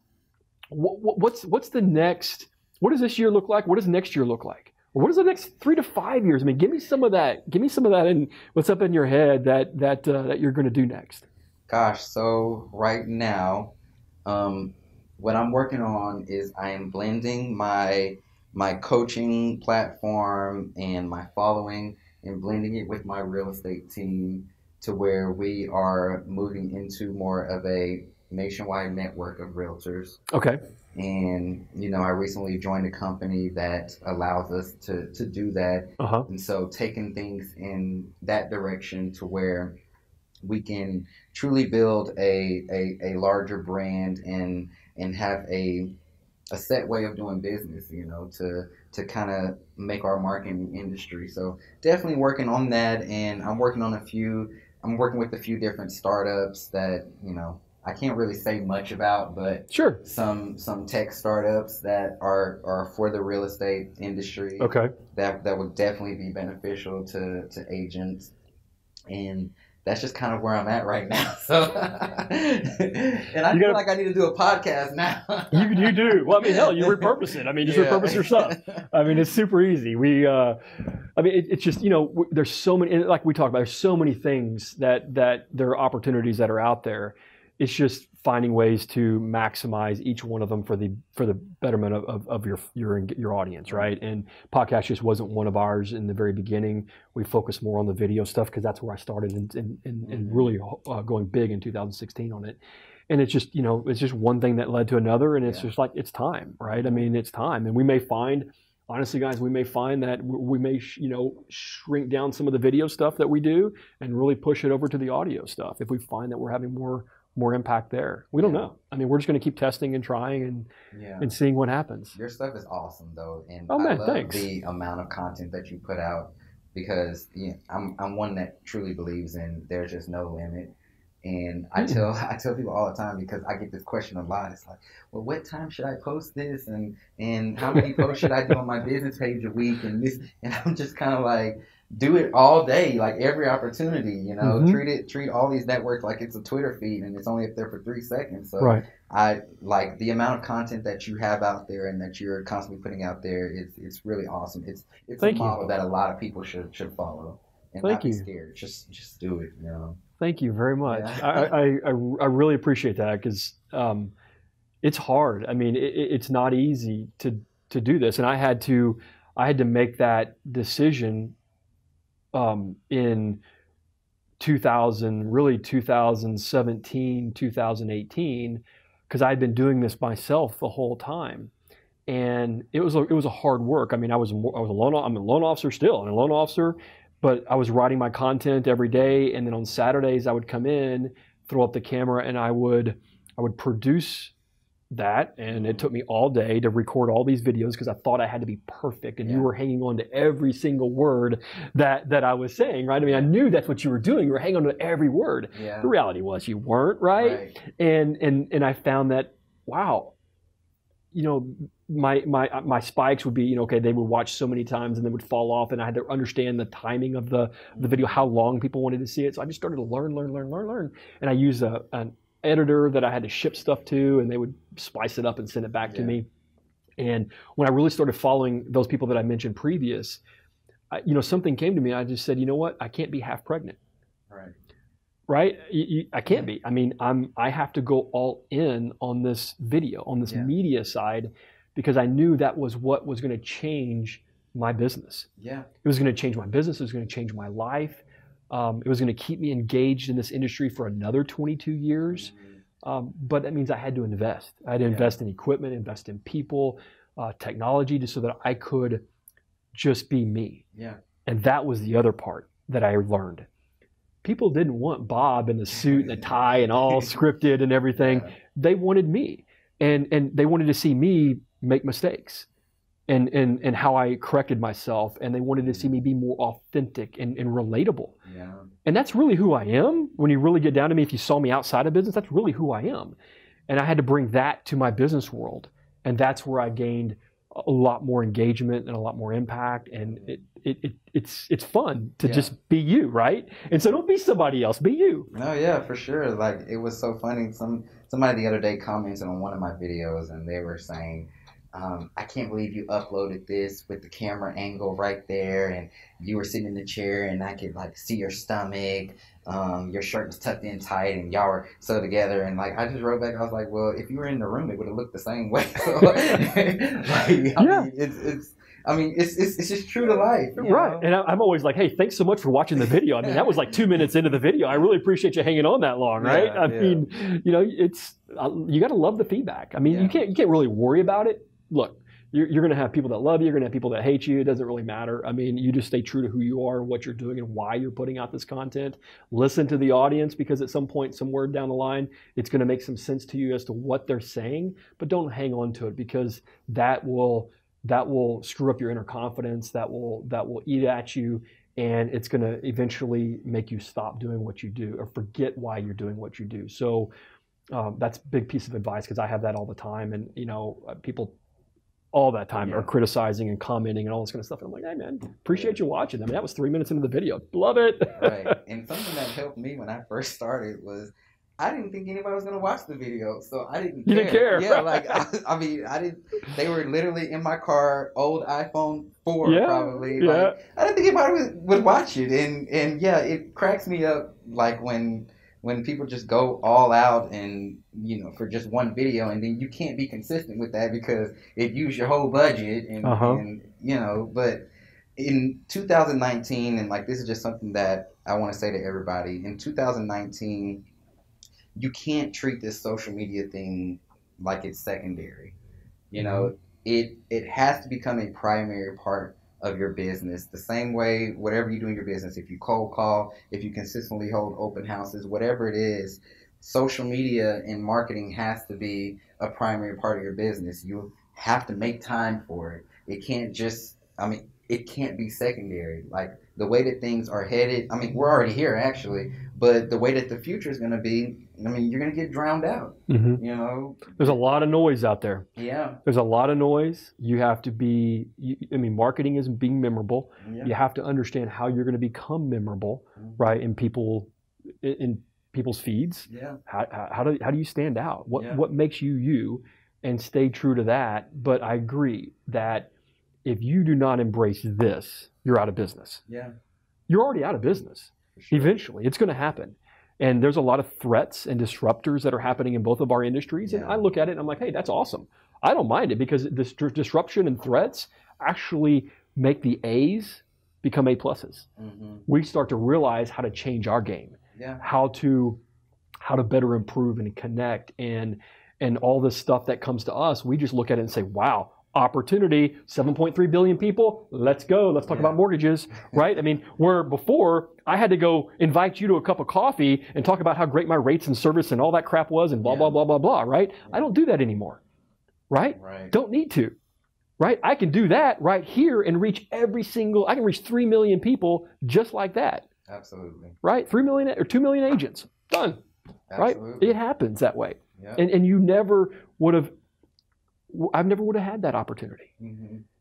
the next? What does this year look like? What does next year look like? What is the next 3 to 5 years? I mean, give me some of that. Give me some of that, and what's up in your head that you're going to do next. Gosh, so right now, what I'm working on is I am blending my coaching platform and my following, and blending it with my real estate team to where we are moving into more of a nationwide network of realtors. Okay. And, I recently joined a company that allows us to do that. Uh-huh. And so taking things in that direction to where we can truly build a larger brand and have a set way of doing business, to kind of make our mark in the industry. So definitely working on that. And I'm working with a few different startups that, I can't really say much about, but sure, some tech startups that are for the real estate industry. Okay. That would definitely be beneficial to agents, and that's just kind of where I'm at right now. So, and I feel like I need to do a podcast now. you do. Well, I mean, hell, you repurpose it. I mean, just repurpose your stuff. I mean, it's super easy. It's just, there's so many, like we talked about, there's so many things that there are opportunities that are out there. It's just finding ways to maximize each one of them for the betterment of your audience, right? And podcast just wasn't one of ours in the very beginning. We focused more on the video stuff because that's where I started and really going big in 2016 on it. And it's just, it's just one thing that led to another, and it's just like, it's time, right? I mean, it's time. And we may find, honestly, guys, that we may, shrink down some of the video stuff that we do and really push it over to the audio stuff if we find that we're having more impact there. We don't know. I mean, we're just going to keep testing and trying and seeing what happens. Your stuff is awesome, though, and I love thanks. The amount of content that you put out, because I'm one that truly believes in there's just no limit. And I tell people all the time, because I get this question a lot. It's like, well, what time should I post this, and how many posts should I do on my business page a week, and this, and I'm just kind of like, do it all day, like every opportunity, treat all these networks like it's a Twitter feed and it's only up there for 3 seconds. So right. I like the amount of content that you have out there and that you're constantly putting out there. It's really awesome. It's a model that a lot of people should follow and not be scared. Just do it, Thank you very much. Yeah. I really appreciate that, because it's hard. I mean, it's not easy to do this, and I had to make that decision in 2017, 2018, because I had been doing this myself the whole time, and it was a hard work. I mean, I'm a loan officer still. I'm a loan officer, but I was writing my content every day, and then on Saturdays I would come in, throw up the camera, and I would produce that, and it took me all day to record all these videos because I thought I had to be perfect, and you were hanging on to every single word that I was saying, right? I mean, I knew that's what you were doing. You were hanging on to every word. Yeah. The reality was you weren't, right? And I found that, wow, my spikes would be, okay, they would watch so many times and they would fall off, and I had to understand the timing of the video, how long people wanted to see it. So I just started to learn. And I used an editor that I had to ship stuff to, and they would splice it up and send it back to me. And when I really started following those people that I mentioned previous, something came to me. I just said, you know what? I can't be half pregnant. Right? I can't be. I mean, I have to go all in on this video, on this media side, because I knew that was what was going to change my business. Yeah. It was going to change my business. It was going to change my life. It was going to keep me engaged in this industry for another 22 years. But that means I had to invest. I had to invest in equipment, invest in people, technology, just so that I could just be me. Yeah. And that was the other part that I learned. People didn't want Bob in the suit and the tie and all scripted and everything. Yeah. They wanted me. And they wanted to see me make mistakes and how I corrected myself. And they wanted to see me be more authentic and relatable. Yeah. And that's really who I am. When you really get down to me, if you saw me outside of business, that's really who I am. And I had to bring that to my business world. And that's where I gained a lot more engagement and a lot more impact. And it's fun to just be you, right? And so don't be somebody else, be you. No, yeah, for sure. Like, it was so funny. Somebody the other day commented on one of my videos, and they were saying, I can't believe you uploaded this with the camera angle right there, and you were sitting in the chair, and I could like see your stomach. Your shirt was tucked in tight, and y'all were so together. And like, I just wrote back, I was like, well, if you were in the room, it would have looked the same way. I mean, it's just true to life, right? know? And I'm always like, hey, thanks so much for watching the video. I mean, that was like 2 minutes into the video. I really appreciate you hanging on that long, right? I mean, it's you got to love the feedback. I mean, you can't really worry about it. Look, you're going to have people that love you. You're going to have people that hate you. It doesn't really matter. I mean, you just stay true to who you are, what you're doing, and why you're putting out this content. Listen to the audience, because at some point, somewhere down the line, it's going to make some sense to you as to what they're saying. But don't hang on to it, because that will screw up your inner confidence. That will eat at you, and it's going to eventually make you stop doing what you do or forget why you're doing what you do. So that's a big piece of advice, because I have that all the time, and people all that time are criticizing and commenting and all this kind of stuff. And I'm like, hey man, appreciate you watching. I mean, that was 3 minutes into the video. Love it. Right. And something that helped me when I first started was I didn't think anybody was going to watch the video. So I didn't care. You didn't care. Yeah, like, I mean, I didn't, they were literally in my car, old iPhone 4 probably. Yeah. Like, I didn't think anybody would watch it. And yeah, it cracks me up, like when people just go all out and, for just one video, and then you can't be consistent with that because it used your whole budget and but in 2019, and like, this is just something that I want to say to everybody, in 2019, you can't treat this social media thing like it's secondary. It has to become a primary part of your business, the same way whatever you do in your business, if you cold call, if you consistently hold open houses, whatever it is, social media and marketing has to be a primary part of your business. You have to make time for it. It can't it can't be secondary. Like, the way that things are headed, I mean, we're already here actually, but the way that the future is going to be, I mean, you're going to get drowned out. There's a lot of noise out there. Yeah. There's a lot of noise. You have to be, marketing isn't being memorable. Yeah. You have to understand how you're going to become memorable, right? In people's feeds. Yeah. How do you stand out? What makes you, and stay true to that. But I agree that if you do not embrace this, you're out of business. Yeah. You're already out of business. Sure. Eventually, it's going to happen. And there's a lot of threats and disruptors that are happening in both of our industries. And I look at it and I'm like, hey, that's awesome. I don't mind it, because this disruption and threats actually make the A's become A pluses. We start to realize how to change our game, how to better improve and connect, and all this stuff that comes to us. We just look at it and say, wow, opportunity, 7.3 billion people, let's go. Let's talk about mortgages, right? I mean, where before I had to go invite you to a cup of coffee and talk about how great my rates and service and all that crap was and blah, blah, blah, blah, blah, right? I don't do that anymore, right? Don't need to, right? I can do that right here and reach I can reach 3 million people just like that. Absolutely. Right? 3 million or 2 million agents. Done. Absolutely. Right? It happens that way. Yeah. And I never would have had that opportunity.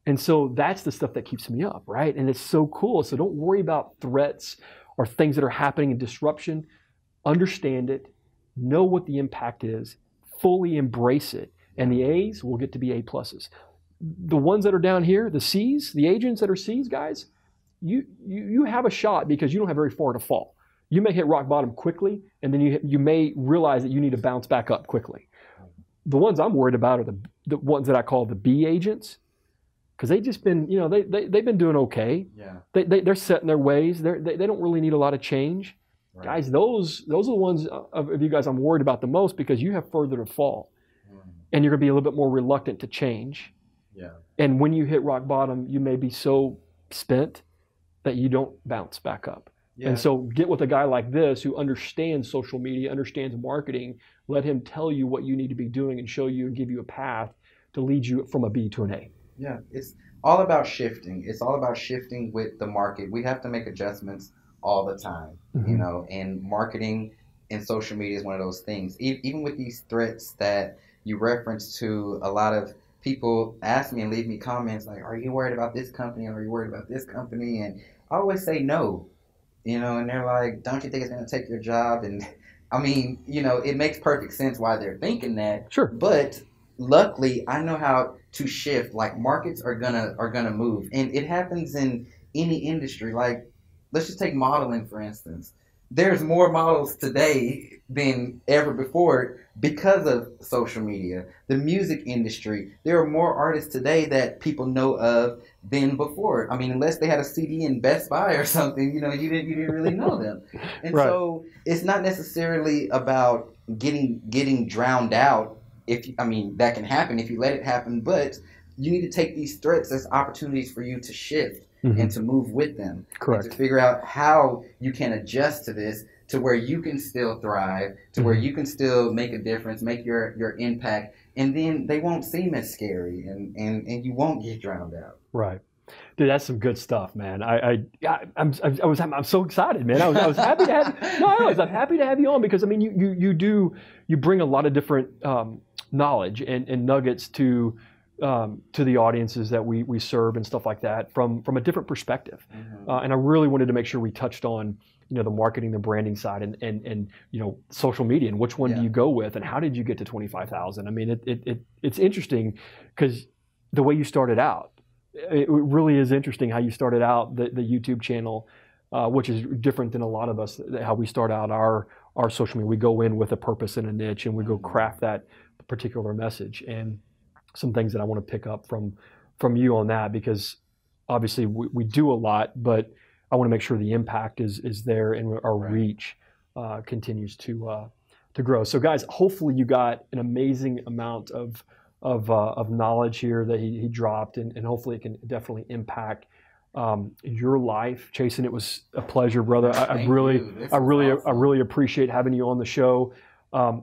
And so that's the stuff that keeps me up, right? And it's so cool. So don't worry about threats or things that are happening in disruption. Understand it. Know what the impact is. Fully embrace it. And the A's will get to be A pluses. The ones that are down here, the C's, the agents that are C's, guys, you have a shot, because you don't have very far to fall. You may hit rock bottom quickly, and then you may realize that you need to bounce back up quickly. The ones I'm worried about are the ones that I call the B agents, because they've just been, they've been doing okay. Yeah. They're set in their ways. They don't really need a lot of change. Right. Guys, those are the ones of you guys I'm worried about the most, because you have further to fall. And you're going to be a little bit more reluctant to change. Yeah. And when you hit rock bottom, you may be so spent that you don't bounce back up. Yeah. And so get with a guy like this who understands social media, understands marketing. Let him tell you what you need to be doing and show you and give you a path to lead you from a B to an A. Yeah, it's all about shifting. It's all about shifting with the market. We have to make adjustments all the time, and marketing and social media is one of those things. Even with these threats that you reference to, a lot of people ask me and leave me comments like, are you worried about this company? Or are you worried about this company? And I always say no, and they're like, don't you think it's going to take your job? And I mean, it makes perfect sense why they're thinking that. Sure. But luckily, I know how to shift. Like, markets are gonna move. And it happens in any industry. Like, let's just take modeling, for instance. There's more models today than ever before because of social media. The music industry, there are more artists today that people know of than before. I mean, unless they had a CD in Best Buy or something, you didn't really know them. And right. So it's not necessarily about getting drowned out. That can happen if you let it happen, but you need to take these threats as opportunities for you to shift. And to move with them. Correct. And to figure out how you can adjust to this, to where you can still thrive, to where you can still make a difference, make your impact, and then they won't seem as scary, and you won't get drowned out. Right. Dude, that's some good stuff, man. I'm so excited, man. I was happy to have I'm happy to have you on, because you bring a lot of different knowledge and nuggets to the audiences that we serve and stuff like that from a different perspective. And I really wanted to make sure we touched on, the marketing, the branding side, and social media, and which one do you go with, and how did you get to 25,000? I mean, it's interesting because the way you started out, it really is interesting how you started out the YouTube channel, which is different than a lot of us, how we start out our social media. We go in with a purpose and a niche, and we go craft that particular message. And some things that I want to pick up from you on that, because obviously we do a lot, but I want to make sure the impact is there and our reach continues to grow. So guys, hopefully you got an amazing amount of knowledge here that he dropped, and hopefully it can definitely impact your life. Chasen, it was a pleasure, brother. I really appreciate having you on the show.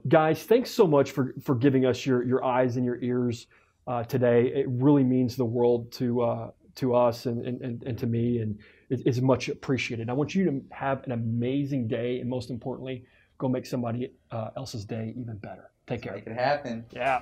Guys, thanks so much for giving us your eyes and your ears today. It really means the world to us and to me, and it's much appreciated. I want you to have an amazing day, and most importantly, go make somebody else's day even better. Take care. Make it happen. Yeah.